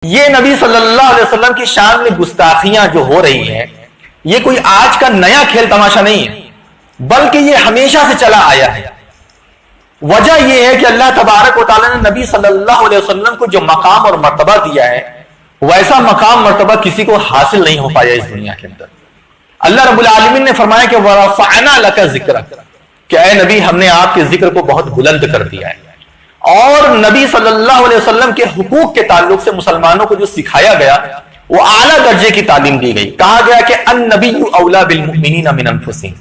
یہ نبی صلی اللہ علیہ وسلم کی شان میں گستاخیاں جو ہو رہی ہیں، یہ کوئی آج کا نیا کھیل تماشا نہیں ہے، بلکہ یہ ہمیشہ سے چلا آیا ہے۔ وجہ یہ ہے کہ اللہ تبارک و تعالیٰ نے نبی صلی اللہ علیہ وسلم کو جو مقام اور مرتبہ دیا ہے، ویسا مقام مرتبہ کسی کو حاصل نہیں ہو پایا اس دنیا کے اندر۔ اللہ رب العالمین نے فرمایا کہ وَرَفَعْنَا لَكَ ذِكْرَكَ، کہ اے نبی ہم نے آپ کے ذکر کو بہت بلند کر دیا ہے۔ اور نبی صلی اللہ علیہ وسلم کے حقوق کے تعلق سے مسلمانوں کو جو سکھایا گیا وہ اعلیٰ درجے کی تعلیم دی گئی۔ کہا گیا کہ النبی اولیٰ بالمؤمنین من انفسہم،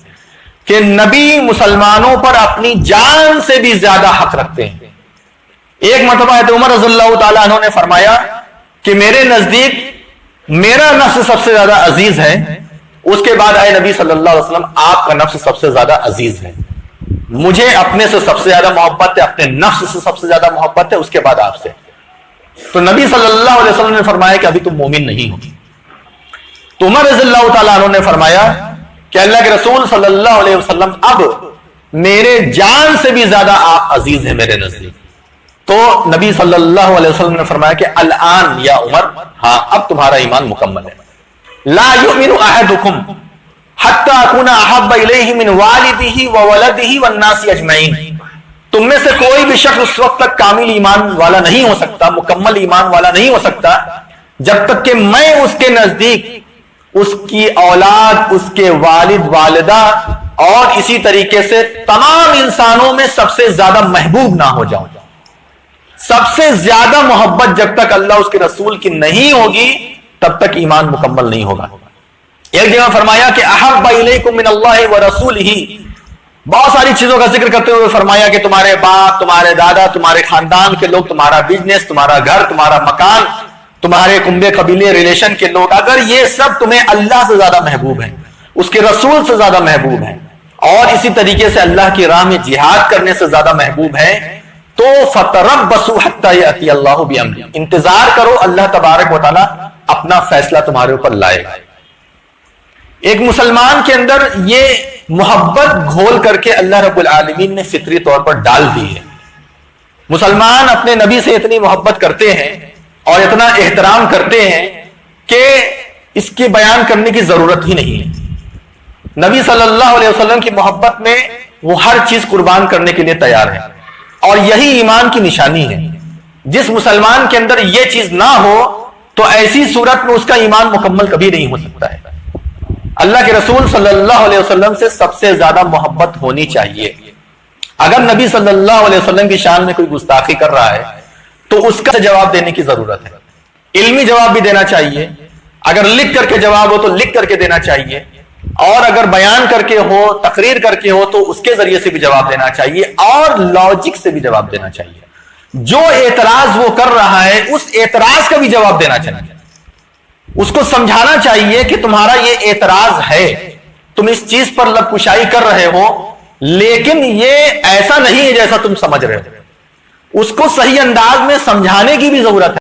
کہ نبی مسلمانوں پر اپنی جان سے بھی زیادہ حق رکھتے ہیں۔ ایک مرتبہ حضرت عمر رضی اللہ تعالیٰ عنہ نے فرمایا کہ میرے نزدیک میرا نفس سب سے زیادہ عزیز ہے، اس کے بعد اے نبی صلی اللہ علیہ وسلم آپ کا نفس سب سے زیادہ عزیز ہے، مجھے اپنے سے سب سے زیادہ محبت ہے، اپنے نفس سے سب سے زیادہ محبت ہے، اس کے بعد آپ سے۔ تو نبی صلی اللہ علیہ وسلم نے فرمایا کہ ابھی تم مومن نہیں ہو۔ تو عمر رضی اللہ تعالیٰ عنہ نے فرمایا کہ اللہ کے رسول صلی اللہ علیہ وسلم اب میرے جان سے بھی زیادہ آپ عزیز ہیں میرے نزدیک۔ تو نبی صلی اللہ علیہ وسلم نے فرمایا کہ الان یا عمر، ہاں اب تمہارا ایمان مکمل ہے۔ لا یؤمن احدکم حتی اکون احب الیہ من والدہ وولدہ والناس اجمعین، تم میں سے کوئی بھی شخص اس وقت تک کامل ایمان والا نہیں ہو سکتا، مکمل ایمان والا نہیں ہو سکتا، جب تک کہ میں اس کے نزدیک اس کی اولاد، اس کے والد والدہ اور اسی طریقے سے تمام انسانوں میں سب سے زیادہ محبوب نہ ہو جاؤں۔ سب سے زیادہ محبت جب تک اللہ اس کے رسول کی نہیں ہوگی تب تک ایمان مکمل نہیں ہوگا۔ ایک جگہ فرمایا کہ احب الیکم من اللہ ورسولہ، بہت ساری چیزوں کا ذکر کرتے ہوئے فرمایا کہ تمہارے باپ، تمہارے دادا، تمہارے خاندان کے لوگ، تمہارا بزنس، تمہارا گھر، تمہارا مکان، تمہارے کنبے قبیلے ریلیشن کے لوگ، اگر یہ سب تمہیں اللہ سے زیادہ محبوب ہیں، اس کے رسول سے زیادہ محبوب ہیں، اور اسی طریقے سے اللہ کی راہ میں جہاد کرنے سے زیادہ محبوب ہیں، تو فَتَرَبَّصُوا حَتَّى يَأْتِيَ اللَّهُ بِأَمْرِهِ، انتظار کرو اللہ تبارک و تعالیٰ اپنا فیصلہ تمہارے اوپر لائے گا۔ ایک مسلمان کے اندر یہ محبت گھول کر کے اللہ رب العالمین نے فطری طور پر ڈال دی ہے۔ مسلمان اپنے نبی سے اتنی محبت کرتے ہیں اور اتنا احترام کرتے ہیں کہ اس کے بیان کرنے کی ضرورت ہی نہیں ہے۔ نبی صلی اللہ علیہ وسلم کی محبت میں وہ ہر چیز قربان کرنے کے لیے تیار ہے، اور یہی ایمان کی نشانی ہے۔ جس مسلمان کے اندر یہ چیز نہ ہو تو ایسی صورت میں اس کا ایمان مکمل کبھی نہیں ہو سکتا ہے۔ اللہ کے رسول صلی اللہ علیہ وسلم سے سب سے زیادہ محبت ہونی چاہیے۔ اگر نبی صلی اللہ علیہ وسلم کی شان میں کوئی گستاخی کر رہا ہے تو اس کا جواب دینے کی ضرورت ہے۔ علمی جواب بھی دینا چاہیے، اگر لکھ کر کے جواب ہو تو لکھ کر کے دینا چاہیے، اور اگر بیان کر کے ہو، تقریر کر کے ہو تو اس کے ذریعے سے بھی جواب دینا چاہیے، اور لاجک سے بھی جواب دینا چاہیے۔ جو اعتراض وہ کر رہا ہے اس اعتراض کا بھی جواب دینا چاہیے، اس کو سمجھانا چاہیے کہ تمہارا یہ اعتراض ہے، تم اس چیز پر لب کشائی کر رہے ہو، لیکن یہ ایسا نہیں ہے جیسا تم سمجھ رہے ہو۔ اس کو صحیح انداز میں سمجھانے کی بھی ضرورت ہے۔